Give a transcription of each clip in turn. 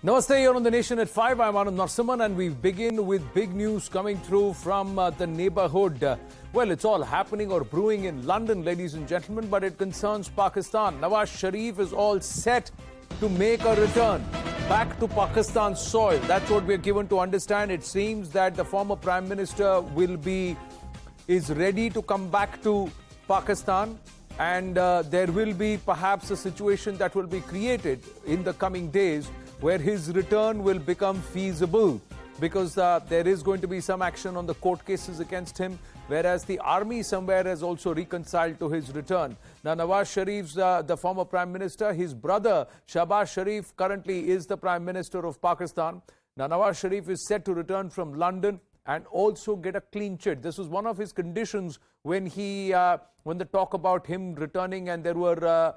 Namaste, you're on The Nation at 5. I'm Anand Narsimhan and we begin with big news coming through from the neighborhood. Well, it's all happening or brewing in London, ladies and gentlemen, but it concerns Pakistan. Nawaz Sharif is all set to make a return back to Pakistan's soil. That's what we're given to understand. It seems that the former Prime Minister is ready to come back to Pakistan, and there will be perhaps a situation that will be created in the coming days where his return will become feasible, because there is going to be some action on the court cases against him, whereas the army somewhere has also reconciled to his return. Now, Nawaz Sharif's, the former Prime Minister, his brother Shahbaz Sharif currently is the Prime Minister of Pakistan. Now, Nawaz Sharif is set to return from London and also get a clean chit. This was one of his conditions when the talk about him returning, and there were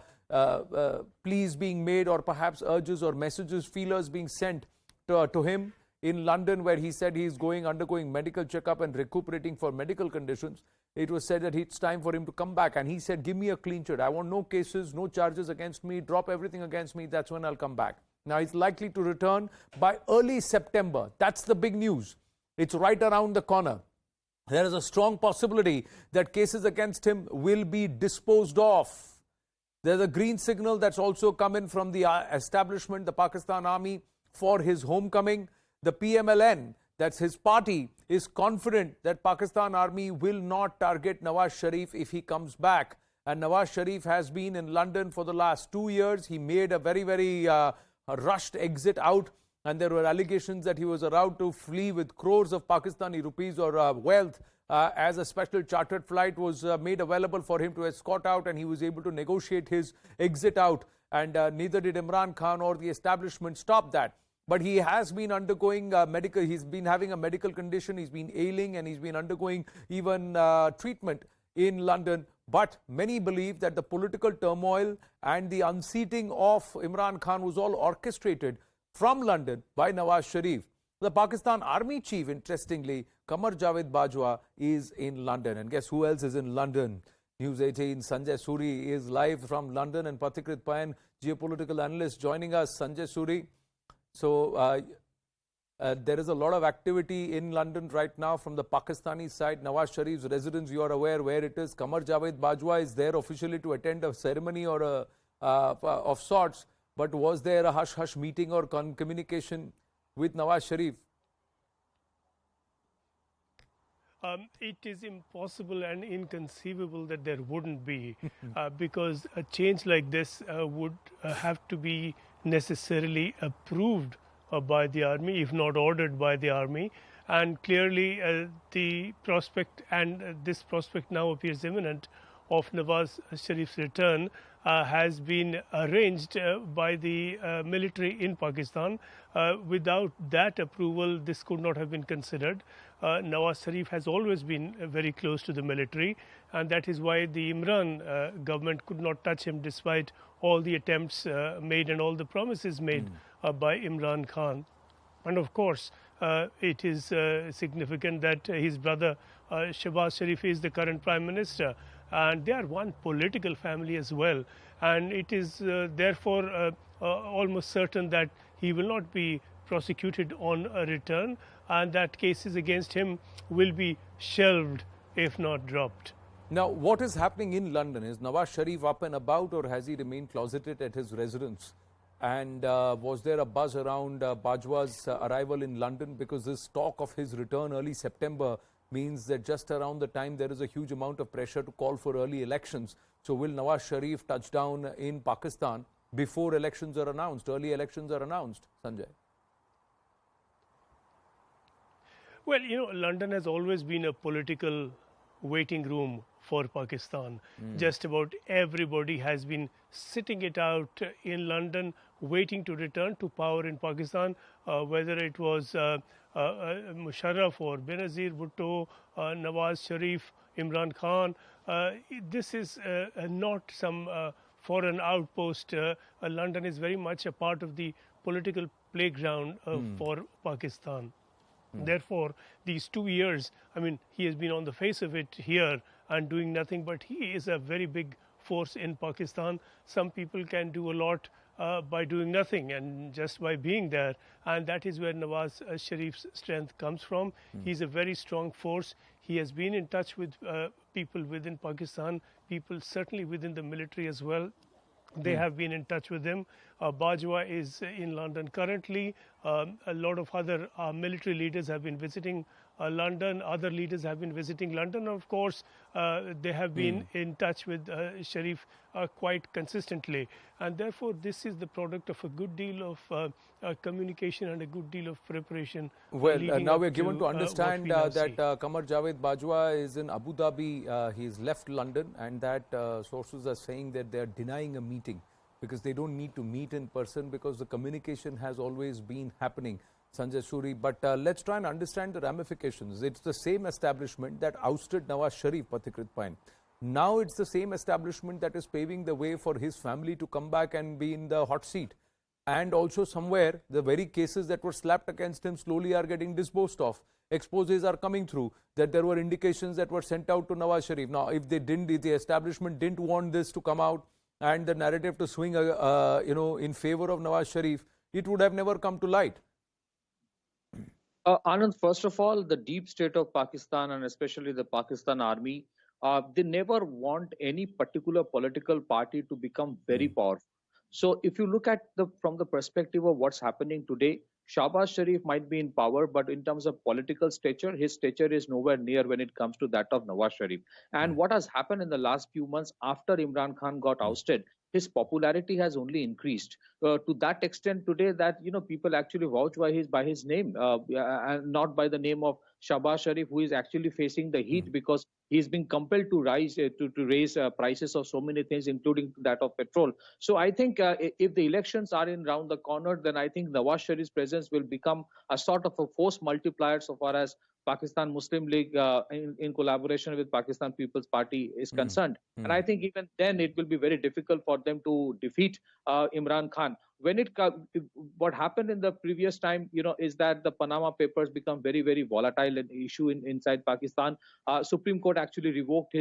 pleas being made, or perhaps urges or messages, feelers being sent to him in London, where he said he's undergoing medical checkup and recuperating for medical conditions. It was said that it's time for him to come back, and he said, give me a clean chit. I want no cases, no charges against me, drop everything against me, that's when I'll come back. Now, he's likely to return by early September. That's the big news. It's right around the corner. There is a strong possibility that cases against him will be disposed of. There's a green signal that's also come in from the establishment, the Pakistan Army, for his homecoming. The PMLN, that's his party, is confident that Pakistan Army will not target Nawaz Sharif if he comes back. And Nawaz Sharif has been in London for the last 2 years. He made a very rushed exit out, and there were allegations that he was allowed to flee with crores of Pakistani rupees or wealth, as a special chartered flight was made available for him to escort out, and he was able to negotiate his exit out. And neither did Imran Khan or the establishment stop that. But he has been undergoing he's been having a medical condition, he's been ailing, and he's been undergoing even treatment in London. But many believe that the political turmoil and the unseating of Imran Khan was all orchestrated from London by Nawaz Sharif. The Pakistan Army Chief, interestingly, Qamar Javed Bajwa, is in London. And guess who else is in London? News 18, Sanjay Suri is live from London, and Pathikrit Payne, geopolitical analyst, joining us. Sanjay Suri. So, there is a lot of activity in London right now from the Pakistani side. Nawaz Sharif's residence, you are aware where it is. Qamar Javed Bajwa is there officially to attend a ceremony or of sorts. But was there a hush-hush meeting or communication with Nawaz Sharif? It is impossible and inconceivable that there wouldn't be, because a change like this would have to be necessarily approved by the army, if not ordered by the army. And clearly the prospect, and this prospect now appears imminent, of Nawaz Sharif's return has been arranged by the military in Pakistan. Without that approval, this could not have been considered. Nawaz Sharif has always been very close to the military, and that is why the Imran government could not touch him, despite all the attempts made and all the promises made by Imran Khan. And of course, it is significant that his brother Shahbaz Sharif is the current Prime Minister, and they are one political family as well. And it is therefore almost certain that he will not be prosecuted on a return, and that cases against him will be shelved, if not dropped. Now, what is happening in London? Is Nawaz Sharif up and about, or has he remained closeted at his residence? And was there a buzz around Bajwa's arrival in London? Because this talk of his return early September means that just around the time there is a huge amount of pressure to call for early elections. So will Nawaz Sharif touch down in Pakistan before elections are announced, early elections are announced, Sanjay? Well, you know, London has always been a political waiting room for Pakistan. Just about everybody has been sitting it out in London, waiting to return to power in Pakistan, whether it was Musharraf or Benazir Bhutto, Nawaz Sharif, Imran Khan. This is not some foreign outpost. London is very much a part of the political playground for Pakistan. Therefore, these 2 years, I mean, he has been on the face of it here and doing nothing, but he is a very big force in Pakistan. Some people can do a lot by doing nothing and just by being there, and that is where Nawaz Sharif's strength comes from. He's a very strong force. He has been in touch with people within Pakistan, people certainly within the military as well. They have been in touch with him. Bajwa is in London currently. A lot of other military leaders have been visiting London. Other leaders have been visiting London. Of course, they have been in touch with Sharif quite consistently. And therefore, this is the product of a good deal of communication and a good deal of preparation. Well, now we're given to understand that Qamar Javed Bajwa is in Abu Dhabi. He's left London, and that sources are saying that they're denying a meeting because they don't need to meet in person because the communication has always been happening, Sanjay Suri. But let's try and understand the ramifications. It's the same establishment that ousted Nawaz Sharif, Pathikrit Payne. Now it's the same establishment that is paving the way for his family to come back and be in the hot seat. And also somewhere, the very cases that were slapped against him slowly are getting disposed of. Exposes are coming through that there were indications that were sent out to Nawaz Sharif. Now, if they didn't, if the establishment didn't want this to come out and the narrative to swing, in favor of Nawaz Sharif, it would have never come to light. Anand, first of all, the deep state of Pakistan and especially the Pakistan army, they never want any particular political party to become very powerful. So if you look at from the perspective of what's happening today, Shahbaz Sharif might be in power, but in terms of political stature, his stature is nowhere near when it comes to that of Nawaz Sharif. And what has happened in the last few months after Imran Khan got ousted, his popularity has only increased to that extent today that people actually vouch by his name and not by the name of Shahbaz Sharif, who is actually facing the heat because he's been compelled to raise prices of so many things, including that of petrol. So I think if the elections are in round the corner, then I think Nawaz Sharif's presence will become a sort of a force multiplier so far as Pakistan Muslim League in collaboration with Pakistan People's Party is concerned. And I think even then it will be very difficult for them to defeat Imran Khan. What happened in the previous time, is that the Panama Papers become very, very volatile an issue inside Pakistan. Supreme Court actually revoked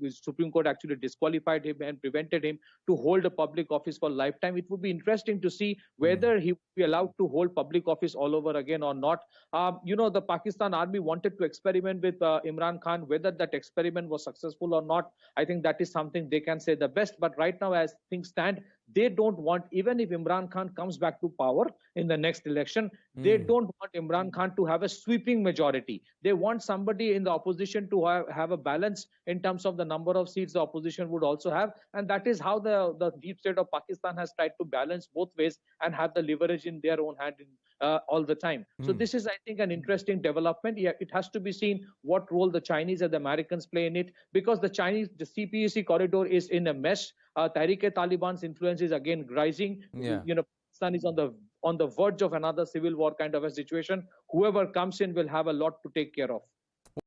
Supreme Court actually disqualified him and prevented him to hold a public office for lifetime. It would be interesting to see whether he would be allowed to hold public office all over again or not. The Pakistan army wanted to experiment with Imran Khan. Whether that experiment was successful or not, I think that is something they can say the best. But right now, as things stand, they don't want, even if Imran Khan comes back to power in the next election, they don't want Imran Khan to have a sweeping majority. They want somebody in the opposition to have a balance in terms of the number of seats the opposition would also have. And that is how the deep state of Pakistan has tried to balance both ways and have the leverage in their own hand all the time. So this is, I think, an interesting development. Yeah, it has to be seen what role the Chinese and the Americans play in it, because the CPEC corridor is in a mess. Tehreek-e-Taliban's influence is again rising. Pakistan is on the verge of another civil war kind of a situation. Whoever comes in will have a lot to take care of.